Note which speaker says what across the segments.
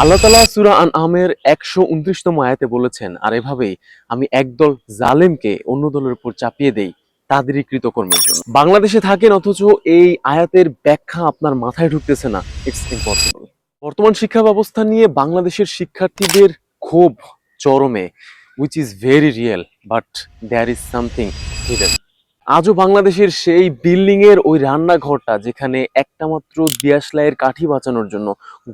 Speaker 1: আল্লাহ তাআলা সূরা আনআমের 129তম আয়াতে বলেছেন, আর এভাবেই আমি একদল জালেমকে অন্য দলের উপর চাপিয়ে দেই তাদেরই কৃতকর্মের জন্য। বাংলাদেশে থাকেন অথচ এই আয়াতের ব্যাখ্যা আপনার মাথায় ঢুকতেছে না। It's impossible. বর্তমান শিক্ষা ব্যবস্থা নিয়ে বাংলাদেশের শিক্ষার্থীদের ক্ষোভ চরমে, which is very real, but there is something hidden. আজও বাংলাদেশের সেই বিল্ডিং এর ওই রান্নাঘরটা যেখানে একটা মাত্র দিয়াশলাইয়ের কাঠি বাঁচানোর জন্য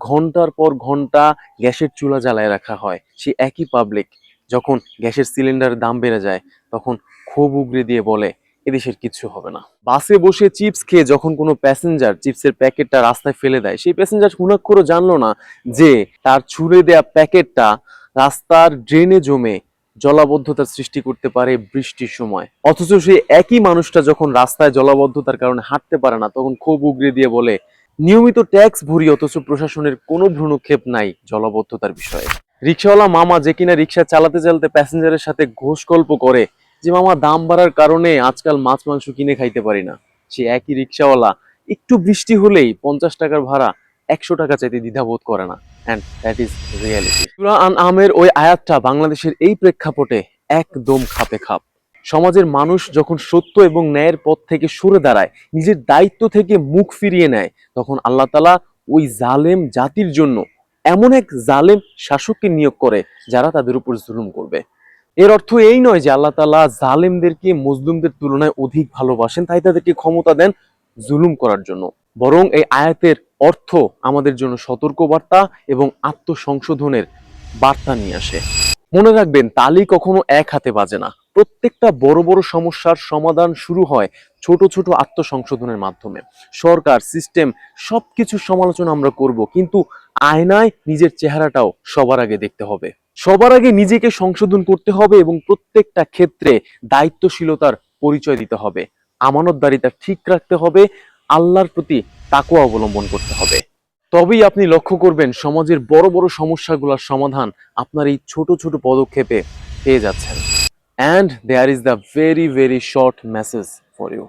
Speaker 1: ঘন্টার পর ঘন্টা গ্যাসের চুলা জ্বালায় রাখা হয়, সেই একই পাবলিক যখন গ্যাসের সিলিন্ডারের দাম বেড়ে যায় তখন ক্ষোভ উগরে দিয়ে বলে এদেশের কিচ্ছু হবে না। বাসে বসে চিপস খেয়ে যখন কোনো প্যাসেঞ্জার চিপসের প্যাকেটটা রাস্তায় ফেলে দেয়, সেই প্যাসেঞ্জার হুনাক্ষরও জানলো না যে তার ছুঁড়ে দেয়া প্যাকেটটা রাস্তার ড্রেনে জমে জলাবদ্ধতার সৃষ্টি করতে পারে বৃষ্টির সময়। অথচ সেই একই মানুষটা যখন রাস্তায় জলাবদ্ধতার কারণে হাঁটতে পারে না তখন ক্ষোভ উগরে দিয়ে বলে নিয়মিত ট্যাক্স ভরি অথচ প্রশাসনের কোনো ভ্রূক্ষেপ নাই জলাবদ্ধতার বিষয়ে। রিক্সাওয়ালা মামা যে কিনা রিক্সা চালাতে চালাতে প্যাসেঞ্জারের সাথে ঘোষ গল্প করে যে মামা দাম বাড়ার কারণে আজকাল মাছ মাংস কিনে খাইতে পারি না, সে একই রিক্সাওয়ালা একটু বৃষ্টি হলেই 50 টাকার ভাড়া 100 টাকা চাইতে দ্বিধাবোধ করে না। And that is reality. সূরা আনআমের ওই আয়াতটা বাংলাদেশের এই প্রেক্ষাপটে একদম খাপে খাপ। সমাজের মানুষ যখন সত্য এবং ন্যায়ের পথ থেকে সরে দাঁড়ায়, নিজের দায়িত্ব থেকে মুখ ফিরিয়ে নেয়, তখন আল্লাহ তাআলা ওই জালেম জাতির জন্য এমন এক জালেম শাসককে নিয়োগ করে যারা তাদের উপর জুলুম করবে। এর অর্থ এই নয় যে আল্লাহ তাআলা জালেমদেরকে মজলুমদের তুলনায় অধিক ভালোবাসেন, তাই তাদেরকে ক্ষমতা দেন জুলুম করার জন্য। বরং এই আয়াতের অর্থ আমাদের জন্য সতর্কবার্তা এবং আত্মসংশোধনের বার্তা নিয়ে আসে। মনে রাখবেন, তালি কখনো এক হাতে বাজে না। প্রত্যেকটা বড় বড় সমস্যার সমাধান শুরু হয় ছোট ছোট আত্মসংশোধনের মাধ্যমে। সরকার, সিস্টেম সবকিছু সমালোচনা আমরা করব, কিন্তু আয়নায় নিজের চেহারাটাও সবার আগে দেখতে হবে। সবার আগে নিজেকে সংশোধন করতে হবে এবং প্রত্যেকটা ক্ষেত্রে দায়িত্বশীলতার পরিচয় দিতে হবে, আমানতদারিতা ঠিক রাখতে হবে, আল্লাহর প্রতি তাকওয়া অবলম্বন করতে হবে। তবেই আপনি লক্ষ্য করবেন সমাজের বড় বড় সমস্যাগুলোর সমাধান আপনার এই ছোট ছোট পদক্ষেপে পেয়ে যাচ্ছেন। And there is the very short message for you.